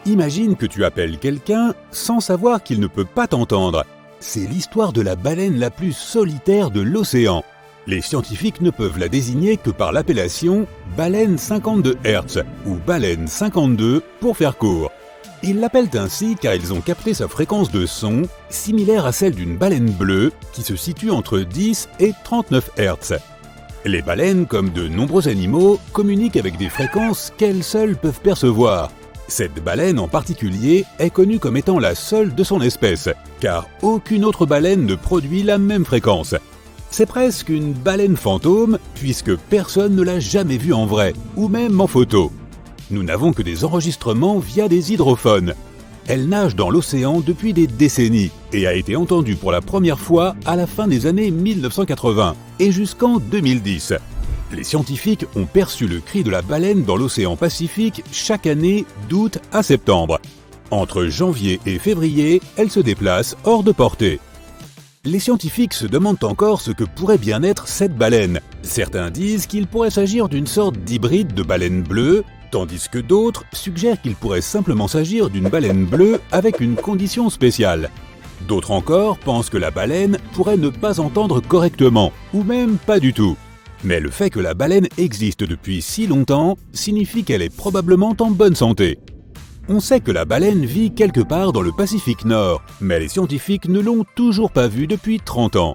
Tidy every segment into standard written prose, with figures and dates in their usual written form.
Imagine que tu appelles quelqu'un sans savoir qu'il ne peut pas t'entendre. C'est l'histoire de la baleine la plus solitaire de l'océan. Les scientifiques ne peuvent la désigner que par l'appellation baleine 52 Hz ou baleine 52 pour faire court. Ils l'appellent ainsi car ils ont capté sa fréquence de son similaire à celle d'une baleine bleue qui se situe entre 10 et 39 Hz. Les baleines, comme de nombreux animaux, communiquent avec des fréquences qu'elles seules peuvent percevoir. Cette baleine en particulier est connue comme étant la seule de son espèce, car aucune autre baleine ne produit la même fréquence. C'est presque une baleine fantôme, puisque personne ne l'a jamais vue en vrai, ou même en photo. Nous n'avons que des enregistrements via des hydrophones. Elle nage dans l'océan depuis des décennies et a été entendue pour la première fois à la fin des années 1980 et jusqu'en 2010. Les scientifiques ont perçu le cri de la baleine dans l'océan Pacifique chaque année d'août à septembre. Entre janvier et février, elle se déplace hors de portée. Les scientifiques se demandent encore ce que pourrait bien être cette baleine. Certains disent qu'il pourrait s'agir d'une sorte d'hybride de baleine bleue, tandis que d'autres suggèrent qu'il pourrait simplement s'agir d'une baleine bleue avec une condition spéciale. D'autres encore pensent que la baleine pourrait ne pas entendre correctement, ou même pas du tout. Mais le fait que la baleine existe depuis si longtemps signifie qu'elle est probablement en bonne santé. On sait que la baleine vit quelque part dans le Pacifique Nord, mais les scientifiques ne l'ont toujours pas vue depuis 30 ans.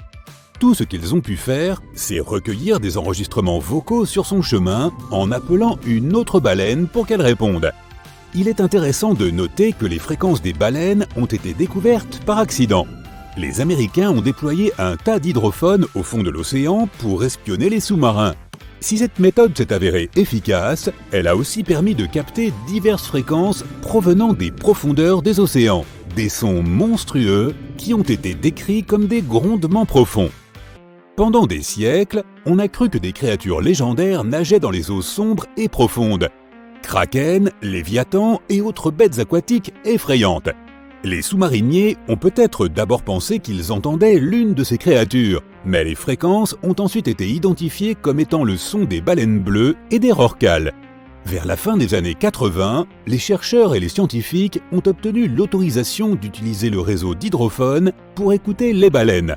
Tout ce qu'ils ont pu faire, c'est recueillir des enregistrements vocaux sur son chemin en appelant une autre baleine pour qu'elle réponde. Il est intéressant de noter que les fréquences des baleines ont été découvertes par accident. Les Américains ont déployé un tas d'hydrophones au fond de l'océan pour espionner les sous-marins. Si cette méthode s'est avérée efficace, elle a aussi permis de capter diverses fréquences provenant des profondeurs des océans, des sons monstrueux qui ont été décrits comme des grondements profonds. Pendant des siècles, on a cru que des créatures légendaires nageaient dans les eaux sombres et profondes. Kraken, léviathans et autres bêtes aquatiques effrayantes. Les sous-mariniers ont peut-être d'abord pensé qu'ils entendaient l'une de ces créatures, mais les fréquences ont ensuite été identifiées comme étant le son des baleines bleues et des rorquals. Vers la fin des années 80, les chercheurs et les scientifiques ont obtenu l'autorisation d'utiliser le réseau d'hydrophones pour écouter les baleines.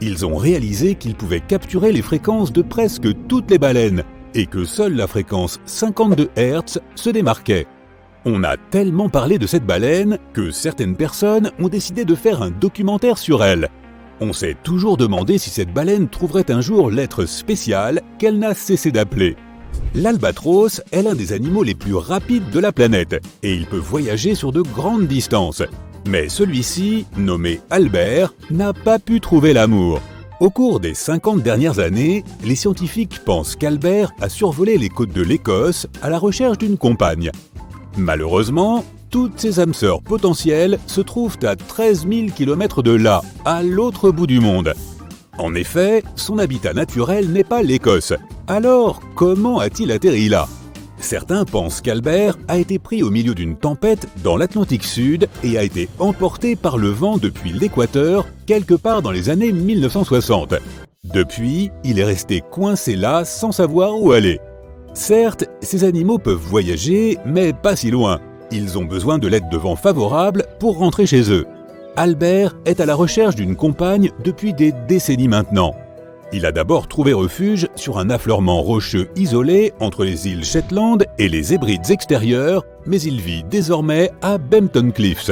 Ils ont réalisé qu'ils pouvaient capturer les fréquences de presque toutes les baleines et que seule la fréquence 52 Hz se démarquait. On a tellement parlé de cette baleine que certaines personnes ont décidé de faire un documentaire sur elle. On s'est toujours demandé si cette baleine trouverait un jour l'être spécial qu'elle n'a cessé d'appeler. L'albatros est l'un des animaux les plus rapides de la planète et il peut voyager sur de grandes distances. Mais celui-ci, nommé Albert, n'a pas pu trouver l'amour. Au cours des 50 dernières années, les scientifiques pensent qu'Albert a survolé les côtes de l'Écosse à la recherche d'une compagne. Malheureusement, toutes ces âmes sœurs potentielles se trouvent à 13 000 km de là, à l'autre bout du monde. En effet, son habitat naturel n'est pas l'Écosse. Alors, comment a-t-il atterri là ? Certains pensent qu'Albert a été pris au milieu d'une tempête dans l'Atlantique Sud et a été emporté par le vent depuis l'Équateur, quelque part dans les années 1960. Depuis, il est resté coincé là sans savoir où aller. Certes, ces animaux peuvent voyager, mais pas si loin. Ils ont besoin de l'aide de vent favorable pour rentrer chez eux. Albert est à la recherche d'une compagne depuis des décennies maintenant. Il a d'abord trouvé refuge sur un affleurement rocheux isolé entre les îles Shetland et les Hébrides extérieures, mais il vit désormais à Bempton Cliffs.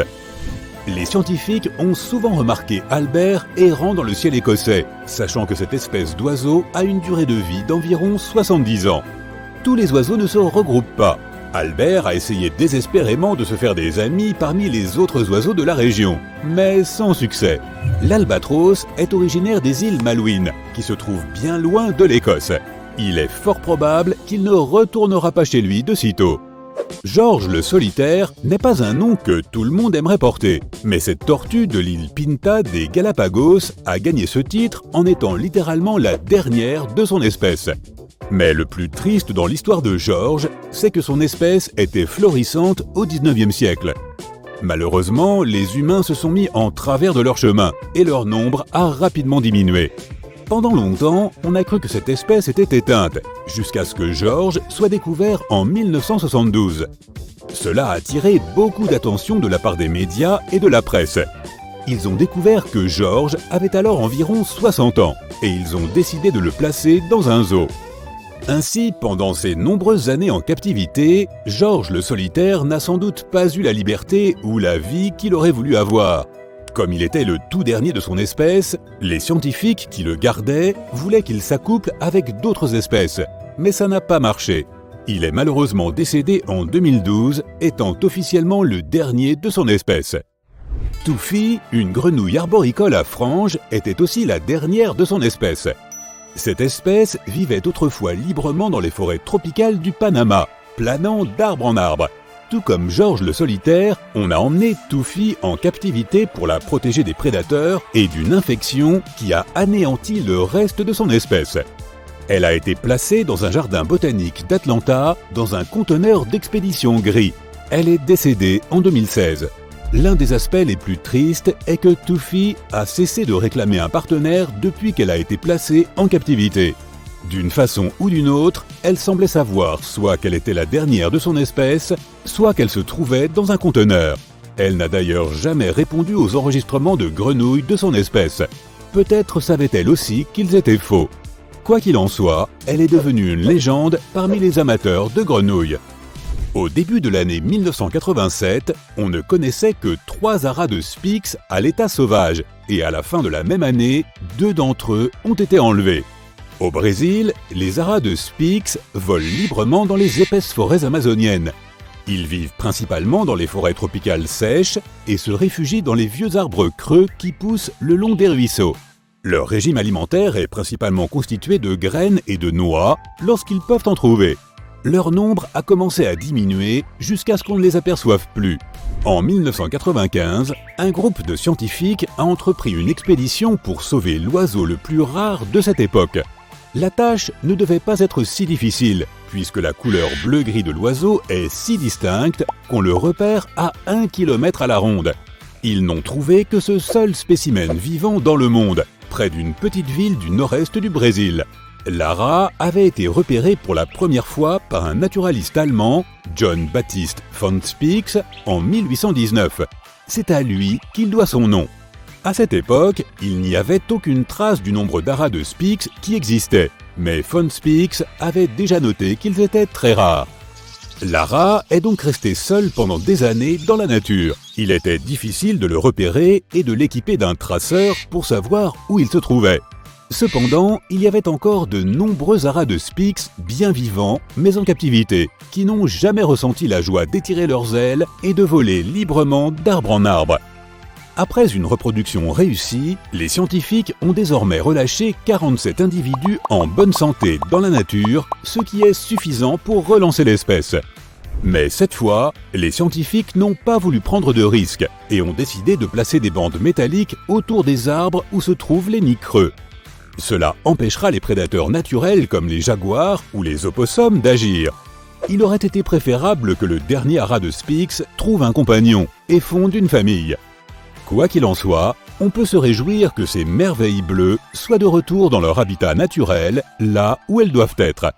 Les scientifiques ont souvent remarqué Albert errant dans le ciel écossais, sachant que cette espèce d'oiseau a une durée de vie d'environ 70 ans. Tous les oiseaux ne se regroupent pas. Albert a essayé désespérément de se faire des amis parmi les autres oiseaux de la région, mais sans succès. L'albatros est originaire des îles Malouines, qui se trouvent bien loin de l'Écosse. Il est fort probable qu'il ne retournera pas chez lui de sitôt. George le solitaire n'est pas un nom que tout le monde aimerait porter, mais cette tortue de l'île Pinta des Galapagos a gagné ce titre en étant littéralement la dernière de son espèce. Mais le plus triste dans l'histoire de George, c'est que son espèce était florissante au XIXe siècle. Malheureusement, les humains se sont mis en travers de leur chemin et leur nombre a rapidement diminué. Pendant longtemps, on a cru que cette espèce était éteinte, jusqu'à ce que George soit découvert en 1972. Cela a attiré beaucoup d'attention de la part des médias et de la presse. Ils ont découvert que George avait alors environ 60 ans et ils ont décidé de le placer dans un zoo. Ainsi, pendant ces nombreuses années en captivité, George le solitaire n'a sans doute pas eu la liberté ou la vie qu'il aurait voulu avoir. Comme il était le tout dernier de son espèce, les scientifiques qui le gardaient voulaient qu'il s'accouple avec d'autres espèces, mais ça n'a pas marché. Il est malheureusement décédé en 2012, étant officiellement le dernier de son espèce. Tuffy, une grenouille arboricole à franges, était aussi la dernière de son espèce. Cette espèce vivait autrefois librement dans les forêts tropicales du Panama, planant d'arbre en arbre. Tout comme George le solitaire, on a emmené Tuffy en captivité pour la protéger des prédateurs et d'une infection qui a anéanti le reste de son espèce. Elle a été placée dans un jardin botanique d'Atlanta, dans un conteneur d'expédition gris. Elle est décédée en 2016. L'un des aspects les plus tristes est que Tuffy a cessé de réclamer un partenaire depuis qu'elle a été placée en captivité. D'une façon ou d'une autre, elle semblait savoir soit qu'elle était la dernière de son espèce, soit qu'elle se trouvait dans un conteneur. Elle n'a d'ailleurs jamais répondu aux enregistrements de grenouilles de son espèce. Peut-être savait-elle aussi qu'ils étaient faux. Quoi qu'il en soit, elle est devenue une légende parmi les amateurs de grenouilles. Au début de l'année 1987, on ne connaissait que 3 aras de Spix à l'état sauvage, et à la fin de la même année, 2 d'entre eux ont été enlevés. Au Brésil, les aras de Spix volent librement dans les épaisses forêts amazoniennes. Ils vivent principalement dans les forêts tropicales sèches et se réfugient dans les vieux arbres creux qui poussent le long des ruisseaux. Leur régime alimentaire est principalement constitué de graines et de noix lorsqu'ils peuvent en trouver. Leur nombre a commencé à diminuer jusqu'à ce qu'on ne les aperçoive plus. En 1995, un groupe de scientifiques a entrepris une expédition pour sauver l'oiseau le plus rare de cette époque. La tâche ne devait pas être si difficile, puisque la couleur bleu-gris de l'oiseau est si distincte qu'on le repère à 1 km à la ronde. Ils n'ont trouvé que ce seul spécimen vivant dans le monde, près d'une petite ville du nord-est du Brésil. L'ara avait été repérée pour la première fois par un naturaliste allemand, John Baptist von Spix, en 1819. C'est à lui qu'il doit son nom. À cette époque, il n'y avait aucune trace du nombre d'aras de Spix qui existait, mais von Spix avait déjà noté qu'ils étaient très rares. L'ara est donc resté seul pendant des années dans la nature. Il était difficile de le repérer et de l'équiper d'un traceur pour savoir où il se trouvait. Cependant, il y avait encore de nombreux aras de Spix bien vivants, mais en captivité, qui n'ont jamais ressenti la joie d'étirer leurs ailes et de voler librement d'arbre en arbre. Après une reproduction réussie, les scientifiques ont désormais relâché 47 individus en bonne santé dans la nature, ce qui est suffisant pour relancer l'espèce. Mais cette fois, les scientifiques n'ont pas voulu prendre de risques et ont décidé de placer des bandes métalliques autour des arbres où se trouvent les nids creux. Cela empêchera les prédateurs naturels comme les jaguars ou les opossums d'agir. Il aurait été préférable que le dernier ara de Spix trouve un compagnon et fonde une famille. Quoi qu'il en soit, on peut se réjouir que ces merveilles bleues soient de retour dans leur habitat naturel, là où elles doivent être.